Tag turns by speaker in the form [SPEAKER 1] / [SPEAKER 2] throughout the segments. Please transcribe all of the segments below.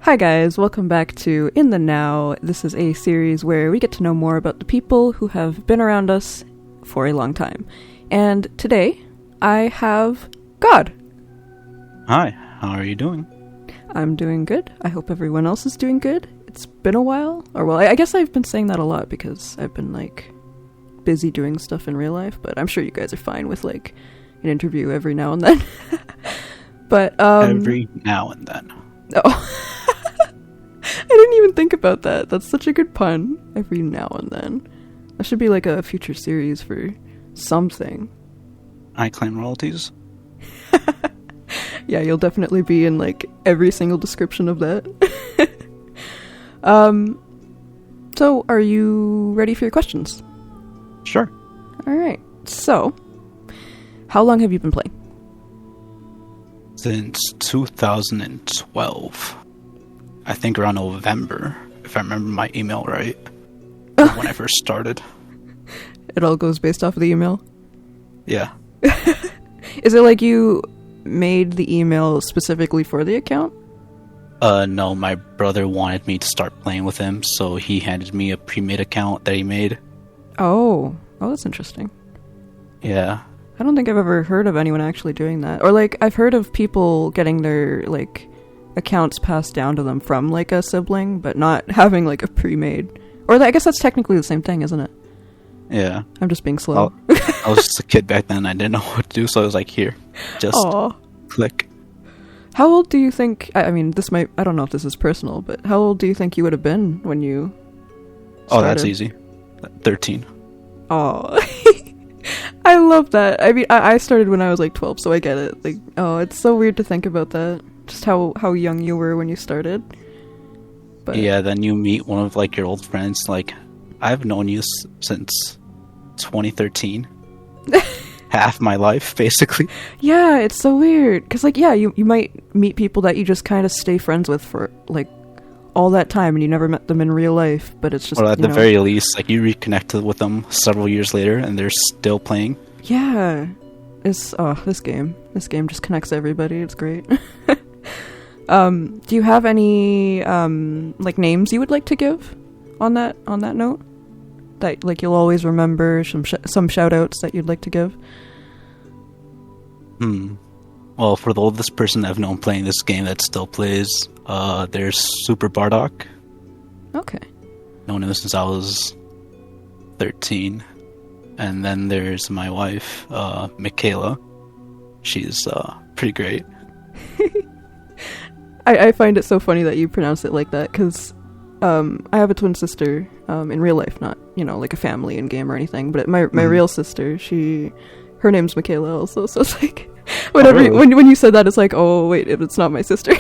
[SPEAKER 1] Hi guys, welcome back to In the Now. This is a series where we get to know more about the people who have been around us for a long time. And today, I have God.
[SPEAKER 2] Hi, how are you doing?
[SPEAKER 1] I'm doing good. I hope everyone else is doing good. It's been a while. Or well, I guess I've been saying that a lot because I've been busy doing stuff in real life, but I'm sure you guys are fine with an interview every now and then. But
[SPEAKER 2] Every now and then.
[SPEAKER 1] Oh. I didn't even think about that. That's such a good pun. Every now and then. That should be a future series for something.
[SPEAKER 2] I claim royalties.
[SPEAKER 1] Yeah, you'll definitely be in every single description of that. So are you ready for your questions?
[SPEAKER 2] Sure.
[SPEAKER 1] Alright. So, how long have you been playing?
[SPEAKER 2] Since 2012. I think around November, if I remember my email right. When I first started.
[SPEAKER 1] It all goes based off of the email?
[SPEAKER 2] Yeah.
[SPEAKER 1] Is it you made the email specifically for the account?
[SPEAKER 2] No, my brother wanted me to start playing with him, so he handed me a pre-made account that he made.
[SPEAKER 1] Oh, that's interesting.
[SPEAKER 2] Yeah.
[SPEAKER 1] I don't think I've ever heard of anyone actually doing that. Or I've heard of people getting their accounts passed down to them from a sibling, but not having a pre-made. Or I guess that's technically the same thing, isn't it?
[SPEAKER 2] Yeah.
[SPEAKER 1] I'm just being slow.
[SPEAKER 2] I was just a kid back then. I didn't know what to do, so I was here, just click.
[SPEAKER 1] How old do you think, I mean, I don't know if this is personal, but how old do you think you would have been when you started?
[SPEAKER 2] Oh, that's easy. 13.
[SPEAKER 1] Oh, I love that. I mean, I started when I was 12, so I get it. It's so weird to think about that. Just how young you were when you started. But
[SPEAKER 2] yeah, then you meet one of your old friends. I've known you since 2013. Half my life, basically.
[SPEAKER 1] Yeah, it's so weird. Because, you might meet people that you just kind of stay friends with for, all that time, and you never met them in real life, but it's just,
[SPEAKER 2] Or at the very least, you reconnected with them several years later, and they're still playing.
[SPEAKER 1] Yeah. This game just connects everybody. It's great. Do you have any, names you would like to give on that note? That, you'll always remember, some shout-outs that you'd like to give?
[SPEAKER 2] Well, for the oldest person I've known playing this game that still plays, there's Super Bardock.
[SPEAKER 1] Okay.
[SPEAKER 2] Known him since I was 13. And then there's my wife, Michaela. She's, pretty great.
[SPEAKER 1] I find it so funny that you pronounce it like that, because I have a twin sister in real life, not, a family in game or anything, but my real sister, her name's Michaela also, so it's whenever, when you said that, it's oh, wait, it's not my sister.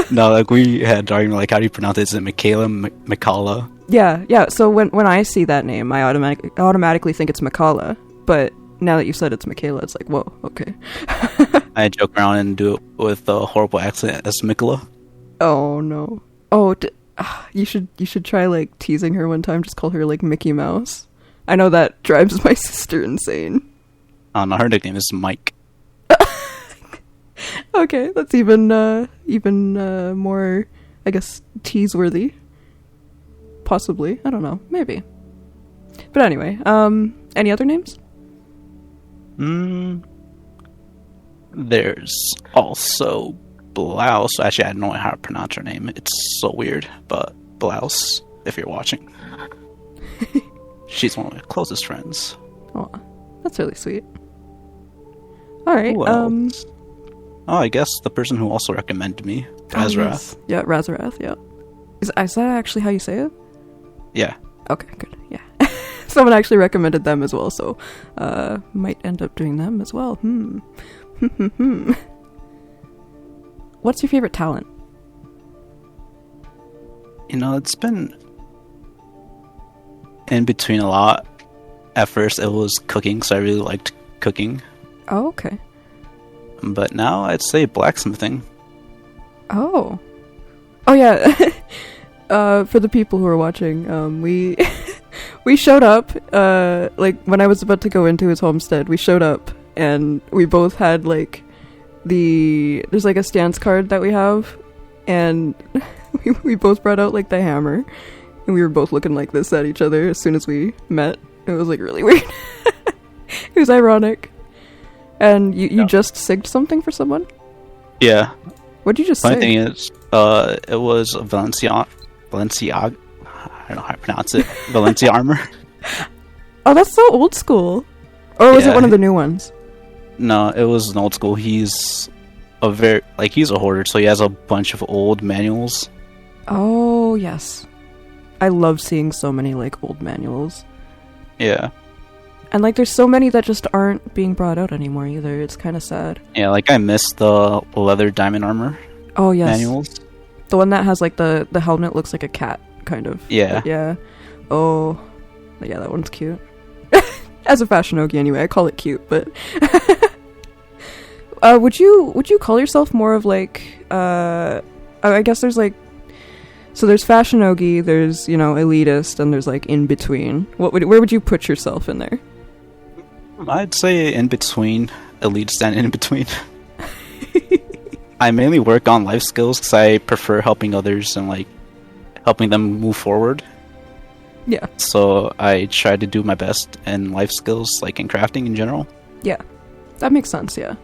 [SPEAKER 2] No, we had argument, how do you pronounce it? Is it Michaela, Mikala?
[SPEAKER 1] Yeah, so when I see that name, I automatically think it's Mikala, but now that you said it's Michaela, it's whoa, okay.
[SPEAKER 2] I joke around and do it with a horrible accent as Mikola.
[SPEAKER 1] Oh no! Oh, you should try teasing her one time. Just call her Mickey Mouse. I know that drives my sister insane.
[SPEAKER 2] Oh no, her nickname is Mike.
[SPEAKER 1] Okay, that's even more, I guess, tease-worthy. Possibly, I don't know, maybe. But anyway, any other names?
[SPEAKER 2] There's also Blouse. Actually, I don't know how to pronounce her name. It's so weird, but Blouse, if you're watching. She's one of my closest friends.
[SPEAKER 1] Oh, that's really sweet. Alright,
[SPEAKER 2] Oh, I guess the person who also recommended me, Razarath.
[SPEAKER 1] Yes. Yeah, Razarath, yeah. Is that actually how you say it?
[SPEAKER 2] Yeah.
[SPEAKER 1] Okay, good, yeah. Someone actually recommended them as well, so might end up doing them as well. What's your favorite talent?
[SPEAKER 2] It's been in between a lot. At first, it was cooking, so I really liked cooking.
[SPEAKER 1] Oh, okay.
[SPEAKER 2] But now I'd say blacksmithing.
[SPEAKER 1] Oh yeah. For the people who are watching, we showed up. When I was about to go into his homestead, we showed up, and we both had there's a stance card that we have and we both brought out like the hammer, and we were both looking like this at each other as soon as we met. It was like really weird. It was ironic. And you just sigged something for someone?
[SPEAKER 2] Yeah.
[SPEAKER 1] What'd you just
[SPEAKER 2] Funny
[SPEAKER 1] say?
[SPEAKER 2] thing is, it was Valenciaga. I don't know how to pronounce it. Valencia armor.
[SPEAKER 1] Oh, that's so old school. Or was it one of the new ones?
[SPEAKER 2] No, it was an old school. He's he's a hoarder, so he has a bunch of old manuals.
[SPEAKER 1] Oh, yes. I love seeing so many, like, old manuals.
[SPEAKER 2] Yeah.
[SPEAKER 1] And, like, there's so many that just aren't being brought out anymore, either. It's kind of sad.
[SPEAKER 2] Yeah, like, I miss the leather diamond armor manuals.
[SPEAKER 1] The one that has, like, the helmet looks like a cat, kind of.
[SPEAKER 2] Yeah.
[SPEAKER 1] But yeah. Oh. Yeah, that one's cute. As a Fashionogi, anyway. I call it cute, but... would you call yourself more of, like, I guess there's, like... So there's Fashionogi, there's, elitist, and there's, like, in between. Where would you put yourself in there?
[SPEAKER 2] I'd say in between, elitist and in between. I mainly work on life skills because I prefer helping others and, like, helping them move forward.
[SPEAKER 1] Yeah.
[SPEAKER 2] So I try to do my best in life skills, like in crafting in general.
[SPEAKER 1] Yeah. That makes sense, yeah.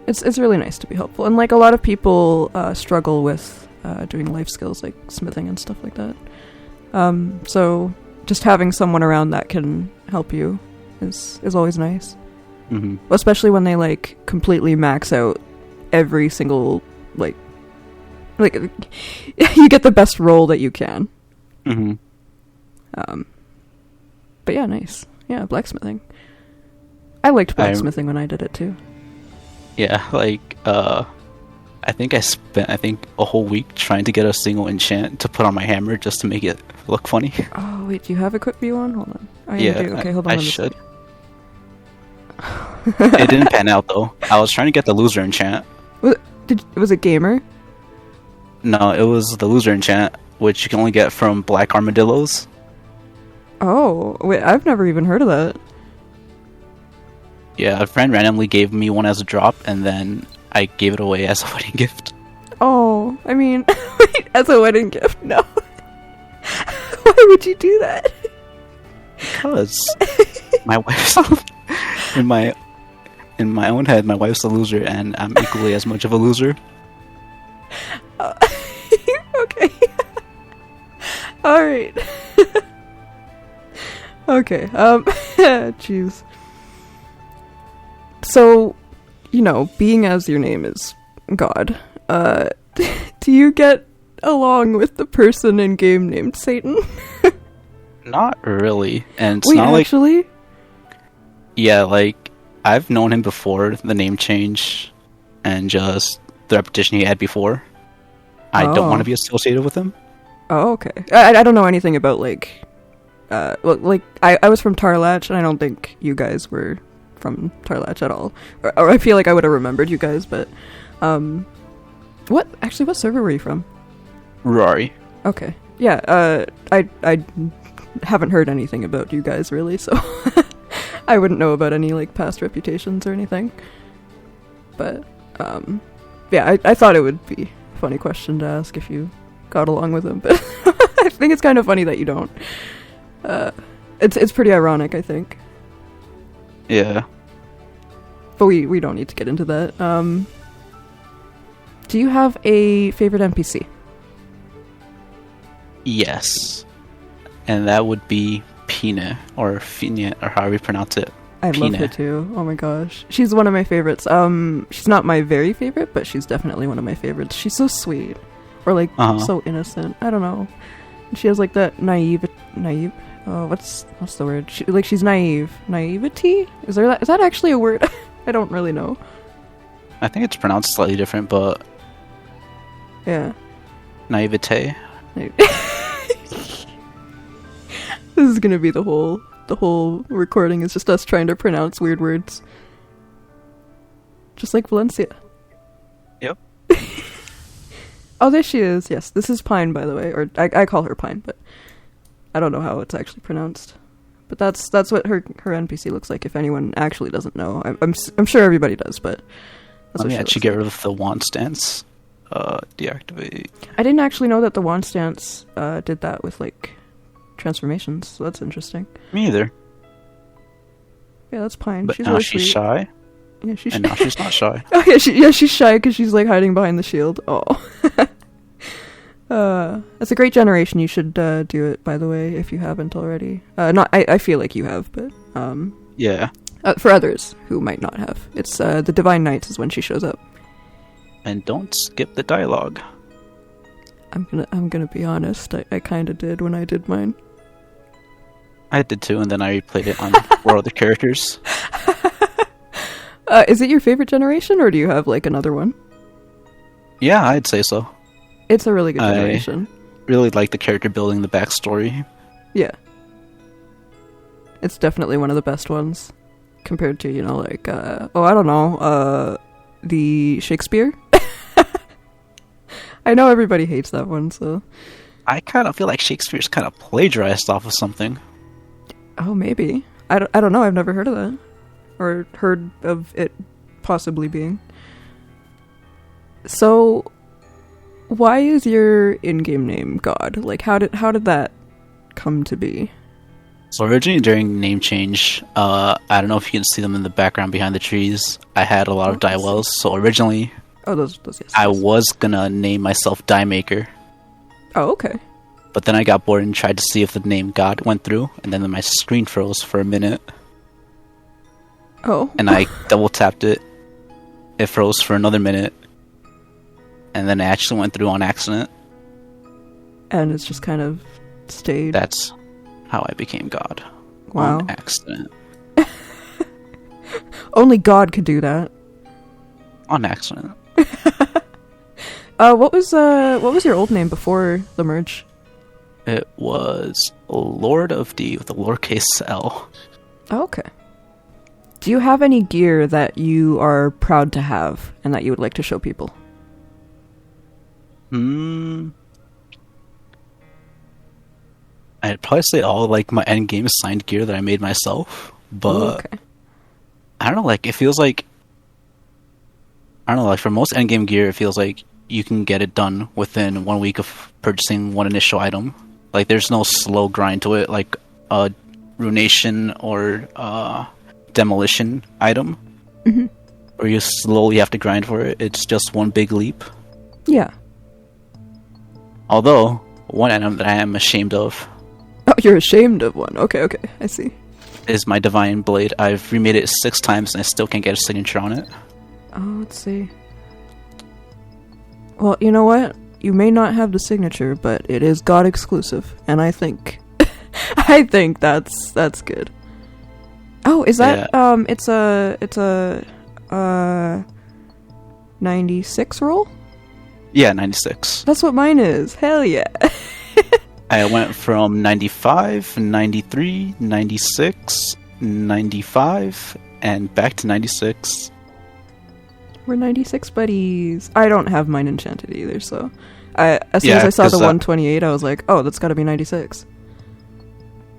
[SPEAKER 1] It's really nice to be helpful. And, like, a lot of people struggle with doing life skills like smithing and stuff like that. So just having someone around that can help you is always nice.
[SPEAKER 2] Mm-hmm.
[SPEAKER 1] Especially when they like completely max out every single like you get the best roll that you can.
[SPEAKER 2] Mm-hmm.
[SPEAKER 1] But yeah, nice. Yeah, blacksmithing. I liked blacksmithing when I did it too.
[SPEAKER 2] Yeah, like I think I spent a whole week trying to get a single enchant to put on my hammer just to make it look funny.
[SPEAKER 1] Oh wait, do you have a quick view on? Hold on. Oh,
[SPEAKER 2] yeah,
[SPEAKER 1] do. Okay, hold on.
[SPEAKER 2] I should. It didn't pan out though. I was trying to get the loser enchant.
[SPEAKER 1] Was it gamer?
[SPEAKER 2] No, it was the loser enchant, which you can only get from black armadillos.
[SPEAKER 1] Oh wait, I've never even heard of that.
[SPEAKER 2] Yeah, a friend randomly gave me one as a drop, and then I gave it away as a wedding gift.
[SPEAKER 1] Oh, I mean, as a wedding gift? No. Why would you do that?
[SPEAKER 2] Because my wife's in my own head, my wife's a loser, and I'm equally as much of a loser.
[SPEAKER 1] Okay. All right. Okay. Jeez. So, being as your name is God, do you get along with the person in game named Satan?
[SPEAKER 2] Not really, and it's
[SPEAKER 1] Wait,
[SPEAKER 2] not
[SPEAKER 1] actually?
[SPEAKER 2] like... Yeah, like, I've known him before the name change, and just the repetition he had before. I don't want to be associated with him.
[SPEAKER 1] Oh, okay. I don't know anything about, like... I was from Tarlach, and I don't think you guys were from Tarlach at all. Or I feel like I would have remembered you guys, but... What server were you from?
[SPEAKER 2] Rory.
[SPEAKER 1] Okay. Yeah, I haven't heard anything about you guys, really, so... I wouldn't know about any, like, past reputations or anything. But, yeah, I thought it would be a funny question to ask if you got along with him, but I think it's kind of funny that you don't. It's pretty ironic, I think.
[SPEAKER 2] Yeah.
[SPEAKER 1] But we don't need to get into that. Do you have a favorite NPC?
[SPEAKER 2] Yes. And that would be Pina, or Fina, or however you pronounce it.
[SPEAKER 1] I love her too. Oh my gosh. She's one of my favorites. She's not my very favorite, but she's definitely one of my favorites. She's so sweet. Or like, so innocent. I don't know. She has like that naive, what's the word? She's naive. Naivety? Is that actually a word? I don't really know.
[SPEAKER 2] I think it's pronounced slightly different, but...
[SPEAKER 1] Yeah.
[SPEAKER 2] Naivete.
[SPEAKER 1] This is gonna be the whole recording is just us trying to pronounce weird words. Just like Valencia.
[SPEAKER 2] Yep.
[SPEAKER 1] Oh, there she is. Yes, this is Pine, by the way. Or I call her Pine, but I don't know how it's actually pronounced. But that's what her NPC looks like. If anyone actually doesn't know, I'm sure everybody does. But
[SPEAKER 2] let me actually get rid of the wand stance. deactivate.
[SPEAKER 1] I didn't actually know that the wand stance did that with like transformations, so that's interesting.
[SPEAKER 2] Me either.
[SPEAKER 1] Yeah, that's Pine.
[SPEAKER 2] But
[SPEAKER 1] She's
[SPEAKER 2] now
[SPEAKER 1] really
[SPEAKER 2] she's
[SPEAKER 1] sweet.
[SPEAKER 2] shy.
[SPEAKER 1] Yeah, she's
[SPEAKER 2] And now she's not shy.
[SPEAKER 1] Oh yeah, she's shy because she's like hiding behind the shield. Oh. That's a great generation. You should do it, by the way, if you haven't already. I feel like you have, but
[SPEAKER 2] Yeah.
[SPEAKER 1] for others who might not have, it's the Divine Knights is when she shows up.
[SPEAKER 2] And don't skip the dialogue.
[SPEAKER 1] I'm gonna be honest. I kind of did when I did mine.
[SPEAKER 2] I did too, and then I replayed it on 4 other characters.
[SPEAKER 1] Is it your favorite generation, or do you have like another one?
[SPEAKER 2] Yeah, I'd say so.
[SPEAKER 1] It's a really good generation.
[SPEAKER 2] Really like the character building, the backstory.
[SPEAKER 1] Yeah. It's definitely one of the best ones. Compared to, like, I don't know, the Shakespeare? I know everybody hates that one, so...
[SPEAKER 2] I kind of feel like Shakespeare's kind of plagiarized off of something.
[SPEAKER 1] Oh, maybe. I don't know, I've never heard of that. Or heard of it possibly being. So... why is your in-game name God? Like, how did that come to be?
[SPEAKER 2] So originally during name change, I don't know if you can see them in the background behind the trees. I had a lot of die wells, so originally
[SPEAKER 1] those yes.
[SPEAKER 2] I was gonna name myself Die Maker.
[SPEAKER 1] Oh, okay.
[SPEAKER 2] But then I got bored and tried to see if the name God went through, and then my screen froze for a minute.
[SPEAKER 1] Oh.
[SPEAKER 2] And I double tapped it. It froze for another minute. And then it actually went through on accident.
[SPEAKER 1] And it's just kind of stayed.
[SPEAKER 2] That's how I became God.
[SPEAKER 1] Wow.
[SPEAKER 2] On accident.
[SPEAKER 1] Only God could do that.
[SPEAKER 2] On accident.
[SPEAKER 1] What was your old name before the merge?
[SPEAKER 2] It was Lord of D with a lowercase L.
[SPEAKER 1] Oh, okay. Do you have any gear that you are proud to have and that you would like to show people?
[SPEAKER 2] I'd probably say all like my end game assigned gear that I made myself, but
[SPEAKER 1] okay.
[SPEAKER 2] I don't know, like it feels like for most end game gear it feels like you can get it done within 1 week of purchasing one initial item. Like there's no slow grind to it like a runation or demolition item.
[SPEAKER 1] Mm-hmm.
[SPEAKER 2] Or you slowly have to grind for it. It's just one big leap.
[SPEAKER 1] Yeah.
[SPEAKER 2] Although, one item that I am ashamed of...
[SPEAKER 1] Oh, you're ashamed of one. Okay, I see.
[SPEAKER 2] ...is my Divine Blade. I've remade it 6 times and I still can't get a signature on it.
[SPEAKER 1] Oh, let's see. Well, you know what? You may not have the signature, but it is God exclusive. And I think... I think that's good. Oh, is that...
[SPEAKER 2] Yeah.
[SPEAKER 1] It's a 96 roll?
[SPEAKER 2] Yeah, 96.
[SPEAKER 1] That's what mine is. Hell yeah.
[SPEAKER 2] I went from 95, 93, 96, 95, and back to 96.
[SPEAKER 1] We're 96 buddies. I don't have mine enchanted either, so... as soon as I saw the 128, I was like, oh, that's gotta be 96.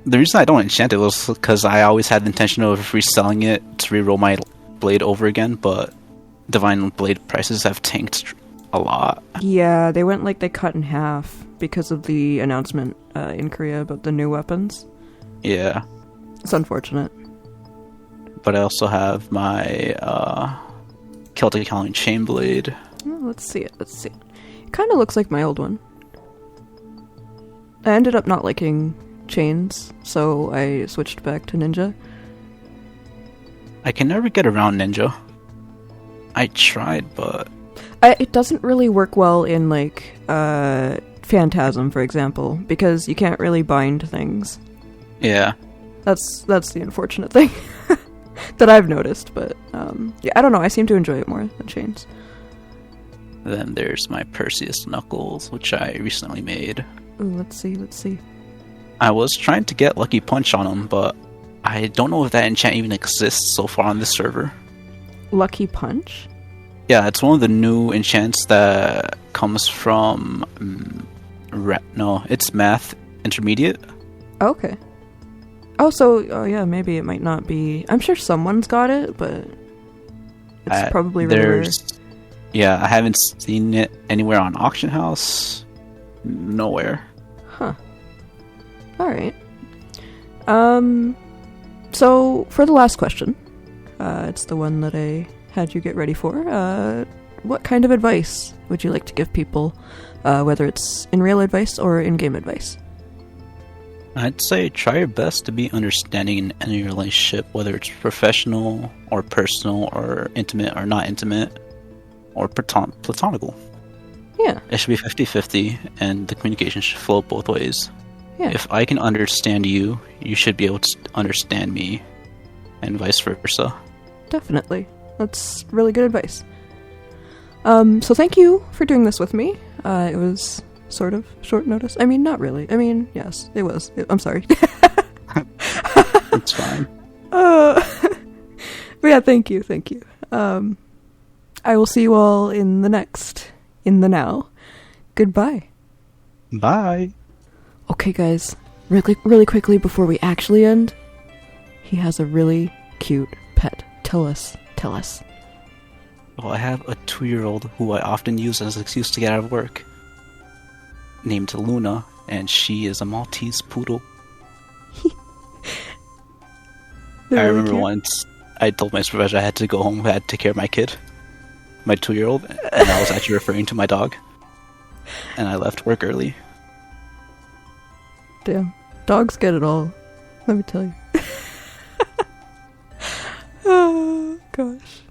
[SPEAKER 2] The reason I don't enchant it was because I always had the intention of reselling it to reroll my blade over again, but Divine Blade prices have tanked a lot.
[SPEAKER 1] Yeah, they cut in half because of the announcement in Korea about the new weapons.
[SPEAKER 2] Yeah.
[SPEAKER 1] It's unfortunate.
[SPEAKER 2] But I also have my Celtic Howling Chain Blade.
[SPEAKER 1] Oh, let's see it. It kind of looks like my old one. I ended up not liking chains, so I switched back to Ninja.
[SPEAKER 2] I can never get around Ninja. I tried, but...
[SPEAKER 1] it doesn't really work well in, like, Phantasm, for example, because you can't really bind things.
[SPEAKER 2] Yeah.
[SPEAKER 1] That's the unfortunate thing that I've noticed, but, yeah, I don't know, I seem to enjoy it more than chains.
[SPEAKER 2] Then there's my Perseus Knuckles, which I recently made.
[SPEAKER 1] Ooh, let's see.
[SPEAKER 2] I was trying to get Lucky Punch on him, but I don't know if that enchant even exists so far on this server.
[SPEAKER 1] Lucky Punch?
[SPEAKER 2] Yeah, it's one of the new enchants that comes from... it's Math Intermediate.
[SPEAKER 1] Okay. Oh, yeah, maybe it might not be... I'm sure someone's got it, but... It's probably really rare.
[SPEAKER 2] Yeah, I haven't seen it anywhere on Auction House. Nowhere.
[SPEAKER 1] Huh. Alright. So, for the last question, it's the one that I had you get ready for. What kind of advice would you like to give people, whether it's in real advice or in-game advice?
[SPEAKER 2] I'd say try your best to be understanding in any relationship, whether it's professional or personal or intimate or not intimate or platonical.
[SPEAKER 1] Yeah.
[SPEAKER 2] It should be 50-50 and the communication should flow both ways.
[SPEAKER 1] Yeah.
[SPEAKER 2] If I can understand you, you should be able to understand me and vice versa.
[SPEAKER 1] Definitely. That's really good advice. So thank you for doing this with me. It was sort of short notice. I mean, not really. I mean, yes, it was. I'm sorry.
[SPEAKER 2] It's fine.
[SPEAKER 1] But yeah, thank you. I will see you all in the now. Goodbye.
[SPEAKER 2] Bye.
[SPEAKER 1] Okay, guys, really quickly before we actually end, he has a really cute pet. Tell us.
[SPEAKER 2] Well, I have a 2-year-old who I often use as an excuse to get out of work, named Luna, and she is a Maltese poodle. I remember once I told my supervisor I had to go home, I had to take care of my kid, my 2-year-old, and I was actually referring to my dog, and I left work early.
[SPEAKER 1] Damn, dogs get it all, let me tell you. Oh, gosh.